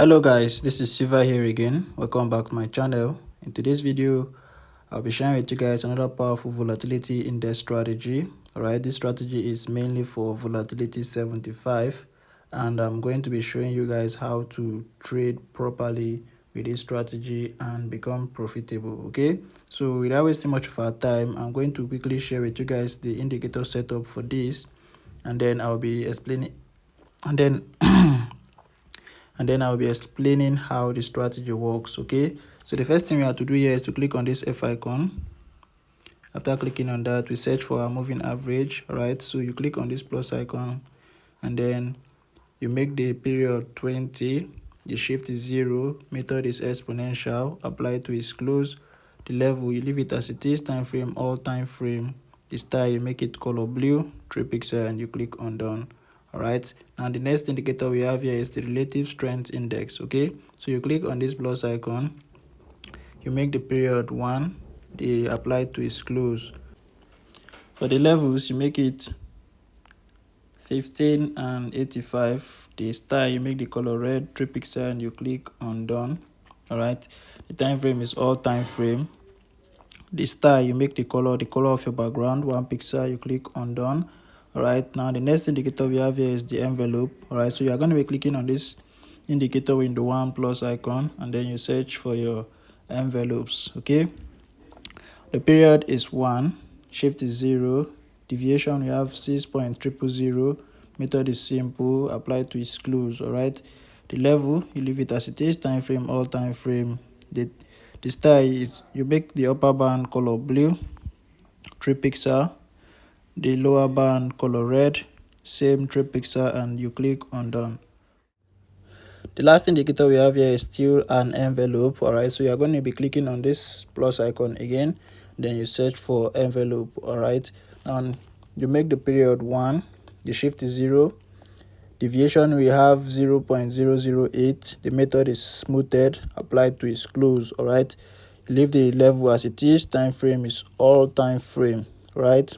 Hello guys, this is Siva here again. Welcome back to my channel. In today's video, I'll be sharing with you guys another powerful volatility index strategy. Alright, this strategy is mainly for volatility 75, and I'm going to be showing you guys how to trade properly with this strategy and become profitable. Okay, so without wasting much of our time, I'm going to quickly share with you guys the indicator setup for this, and then I'll be explaining and then I'll be explaining how the strategy works. Okay, so the first thing we have to do here is to click on this F icon. After clicking on that, we search for our moving average. All right, so you click on this plus icon and then you make the period 20, the shift is 0, method is exponential, apply to its close, the level you leave it as it is, time frame all time frame, the style you make it color blue, 3 pixel, and you click on done. All right, now the next indicator we have here is the relative strength index. Okay, so you click on this plus icon, you make the period 1, the apply to its close. For the levels, you make it 15 and 85. The star, you make the color red, 3 pixel, and you click on done. All right, the time frame is all time frame. The star, you make the color of your background, 1 pixel, you click on done. All right, now the next indicator we have here is the envelope. All right, so you are going to be clicking on this indicator window 1 plus icon, and then you search for your envelopes. Okay, the period is 1, shift is 0, deviation we have 6.000, method is simple, apply to its close. All right, the level you leave it as it is, time frame all time frame. The style is you make the upper band color blue, 3 pixel, the lower band color red, same 3 pixel, and you click on done. The last indicator we have here is still an envelope. All right, so you are going to be clicking on this plus icon again, then you search for envelope. All right, and you make the period 1, the shift is 0, deviation we have 0.008, the method is smoothed, applied to its close. All right, you leave the level as it is, time frame is all time frame. Right,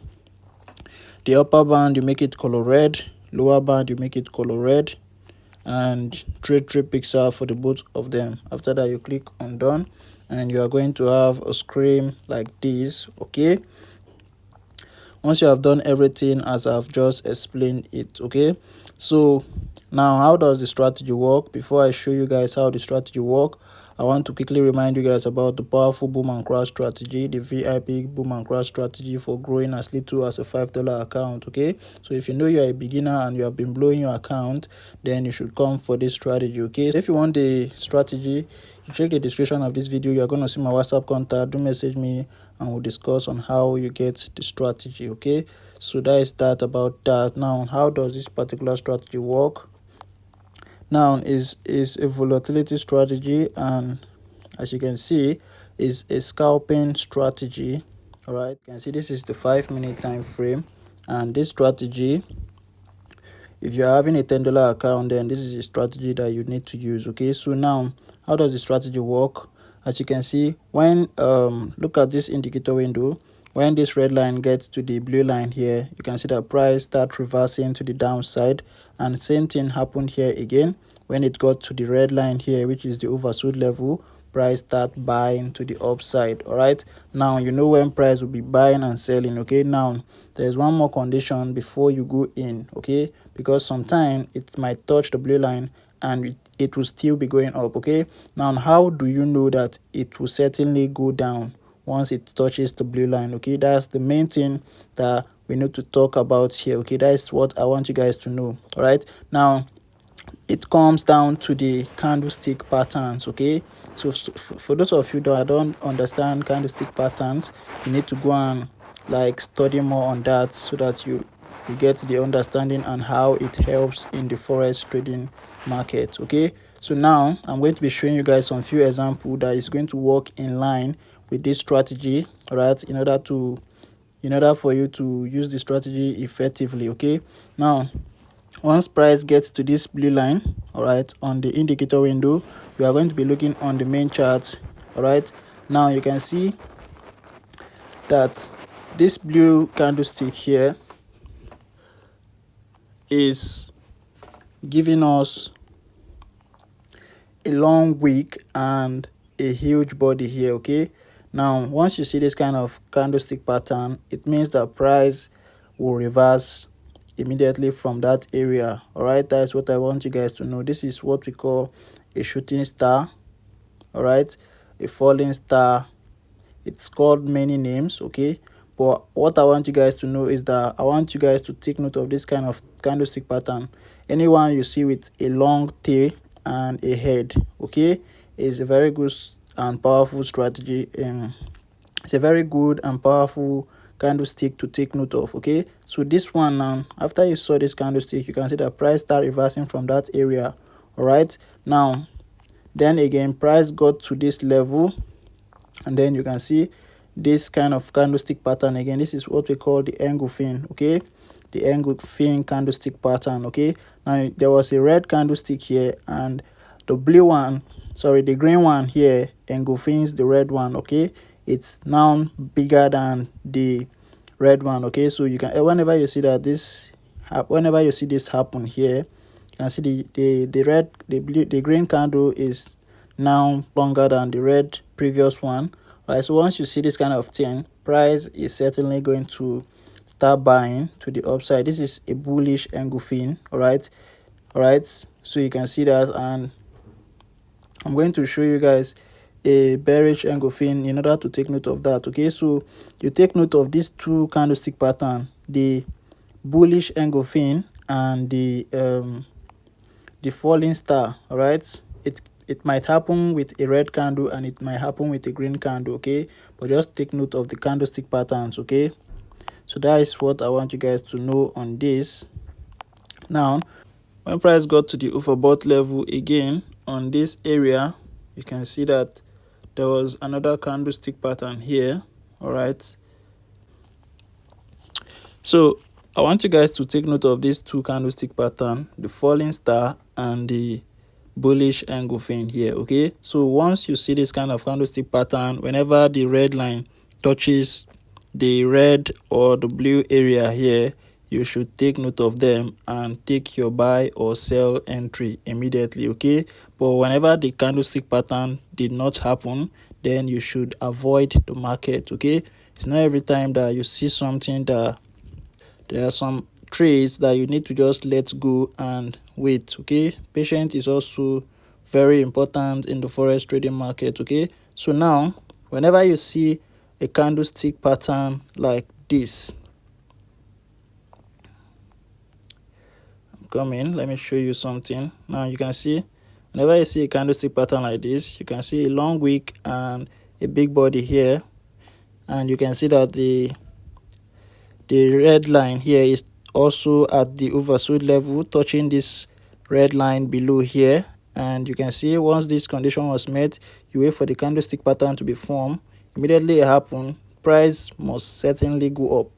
the upper band you make it color red, lower band you make it color red, and 3 pixel for the both of them. After that, you click on done and you are going to have a screen like this. Okay, once you have done everything as I've just explained it. Okay, so now how does the strategy work? Before I show you guys how the strategy work, I want to quickly remind you guys about the powerful boom and crash strategy, the VIP boom and crash strategy for growing as little as a $5 account. Okay, so if you know you're a beginner and you have been blowing your account, then you should come for this strategy. Okay, so if you want the strategy, you check the description of this video. You're going to see my WhatsApp contact. Do message me and we'll discuss on how you get the strategy. Okay, so that is that about that. Now, how does this particular strategy work? Now is a volatility strategy, and as you can see is a scalping strategy. All right, you can see this is the 5-minute time frame, and this strategy, if you're having a $10 account, then this is a strategy that you need to use. Okay, so now how does the strategy work? As you can see, when look at this indicator window, when this red line gets to the blue line here, you can see that price start reversing to the downside, and same thing happened here again. When it got to the red line here, which is the oversold level, price start buying to the upside. All right, now you know when price will be buying and selling. Okay, now there's one more condition before you go in. Okay, because sometimes it might touch the blue line and it will still be going up. Okay, now how do you know that it will certainly go down once it touches the blue line? Okay, that's the main thing that we need to talk about here. Okay, that's what I want you guys to know. All right, now it comes down to the candlestick patterns. Okay, so for those of you that don't understand candlestick patterns, you need to go and like study more on that so that you get the understanding and how it helps in the forex trading market. Okay, so now I'm going to be showing you guys some few examples that is going to work in line with this strategy. All right, in order for you to use the strategy effectively. Okay, now once price gets to this blue line, all right, on the indicator window, we are going to be looking on the main chart. All right, now you can see that this blue candlestick here is giving us a long wick and a huge body here. Okay, now once you see this kind of candlestick pattern, it means that price will reverse immediately from that area. All right, that's what I want you guys to know. This is what we call a shooting star. All right, a falling star. It's called many names. Okay, but what I want you guys to know is that I want you guys to take note of this kind of candlestick pattern. Anyone you see with a long tail and a head, okay, is a very good and powerful strategy. It's a very good and powerful candlestick to take note of. Okay, so this one now, after you saw this candlestick, you can see that price start reversing from that area. All right, now then again price got to this level, and then you can see this kind of candlestick pattern again. This is what we call the engulfing. Okay, the engulfing candlestick pattern. Okay, now there was a red candlestick here, and the blue one, sorry, the green one here engulfings the red one. Okay, it's now bigger than the red one. Okay, so you can, whenever you see that this whenever you see this happen here, you can see the red, the blue, the green candle is now longer than the red previous one. Right, so once you see this kind of thing, price is certainly going to start buying to the upside. This is a bullish engulfing. All right, so you can see that, and I'm going to show you guys a bearish engulfing in order to take note of that. Okay, so you take note of these two candlestick pattern, the bullish engulfing and the falling star. All right, it might happen with a red candle and it might happen with a green candle. Okay, but just take note of the candlestick patterns. Okay, so that is what I want you guys to know on this. Now when price got to the overbought level again on this area, you can see that there was another candlestick pattern here. All right, so I want you guys to take note of these two candlestick pattern, the falling star and the bullish engulfing here. Okay, so once you see this kind of candlestick pattern, whenever the red line touches the red or the blue area here, you should take note of them and take your buy or sell entry immediately. Okay, but whenever the candlestick pattern did not happen, then you should avoid the market. Okay, it's not every time that you see something that there are some trades that you need to just let go and wait. Okay, patience is also very important in the forex trading market. Okay, so now whenever you see a candlestick pattern like this, I'm coming, let me show you something. Now you can see whenever you see a candlestick pattern like this, you can see a long wick and a big body here, and you can see that the red line here is also at the oversold level, touching this red line below here. And you can see once this condition was met, you wait for the candlestick pattern to be formed. Immediately it happen, price must certainly go up.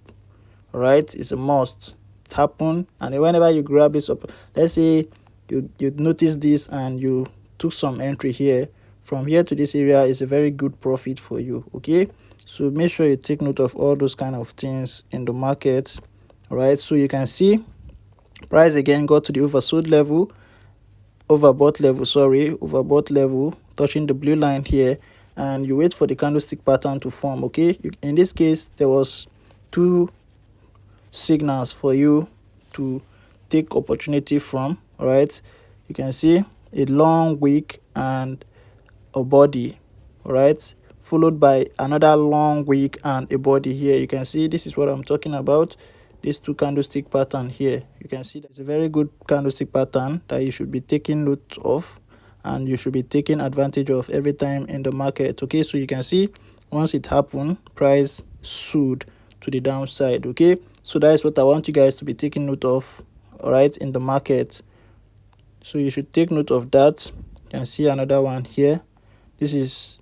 All right, it's a must. It happen, and whenever you grab this up, let's say you notice this and you took some entry here, from here to this area is a very good profit for you. Okay, so make sure you take note of all those kind of things in the market. All right, so you can see price again got to the oversold level, overbought level, touching the blue line here, and you wait for the candlestick pattern to form. Okay, in this case there was two signals for you to take opportunity from. All right, you can see a long wick and a body. All right, followed by another long wick and a body here. You can see this is what I'm talking about, these two candlestick pattern here. You can see that's a very good candlestick pattern that you should be taking note of and you should be taking advantage of every time in the market. Okay, so you can see once it happened, price sold to the downside. Okay, so that is what I want you guys to be taking note of, all right, in the market. So you should take note of that. You can see another one here. This is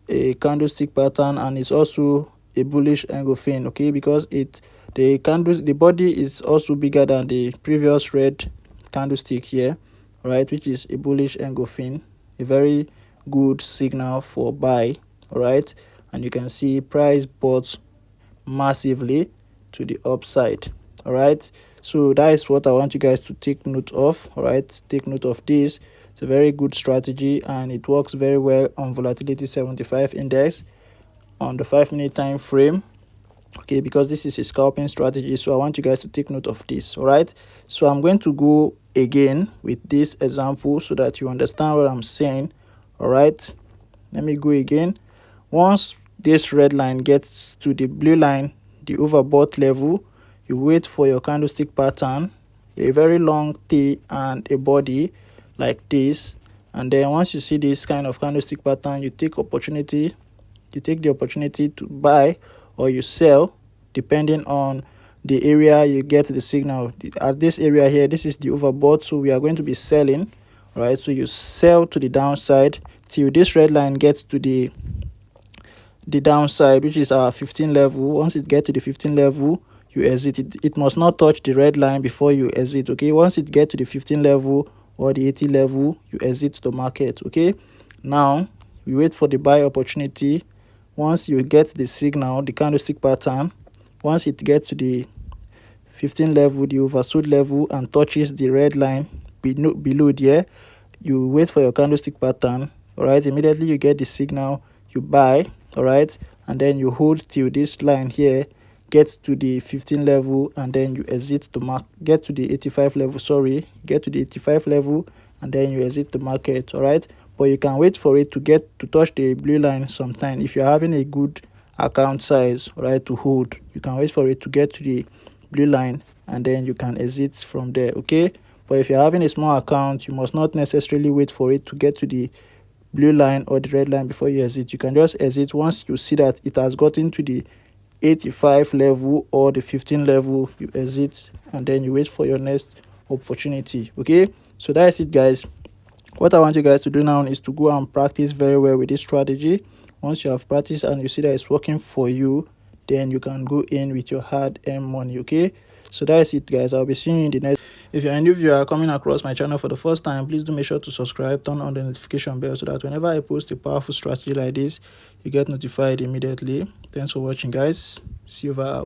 a candlestick pattern and it's also a bullish engulfing. Okay, because the body is also bigger than the previous red candlestick here, right, which is a bullish engulfing, a very good signal for buy. All right, and you can see price bought massively to the upside. All right, So that is what I want you guys to take note of. All right, take note of this. It's a very good strategy and it works very well on volatility 75 index on the 5-minute time frame. Okay, because this is a scalping strategy, so I want you guys to take note of this. All right, so I'm going to go again with this example so that you understand what I'm saying. All right, let me go again. Once this red line gets to the blue line, the overbought level, you wait for your candlestick pattern, a very long T and a body like this, and then once you see this kind of candlestick pattern, you take the opportunity to buy or you sell depending on the area you get the signal. At this area here, this is the overbought, so we are going to be selling. All right, so you sell to the downside till this red line gets to the downside, which is our 15 level. Once it gets to the 15 level, you exit. It must not touch the red line before you exit. Okay, once it gets to the 15 level or the 80 level, you exit the market. Okay, now we wait for the buy opportunity. Once you get the signal, the candlestick pattern, once it gets to the 15 level, the oversold level, and touches the red line below there, you wait for your candlestick pattern. All right, immediately you get the signal, you buy. All right, and then you hold till this line here gets to the 15 level, and then you exit the market. Get to the 85 level, sorry, get to the 85 level, and then you exit the market. All right, but you can wait for it to get to touch the blue line sometime. If you're having a good account size, all right, to hold, you can wait for it to get to the blue line, and then you can exit from there. Okay, but if you're having a small account, you must not necessarily wait for it to get to the blue line or the red line before you exit. You can just exit once you see that it has gotten to the 85 level or the 15 level. You exit and then you wait for your next opportunity. Okay, so that's it, guys. What I want you guys to do now is to go and practice very well with this strategy. Once you have practiced and you see that it's working for you, then you can go in with your hard-earned money. Okay, so that's it, guys. I'll be seeing you in the next. If you're a new viewer coming across my channel for the first time, please do make sure to subscribe, turn on the notification bell so that whenever I post a powerful strategy like this, you get notified immediately. Thanks for watching, guys. See you over.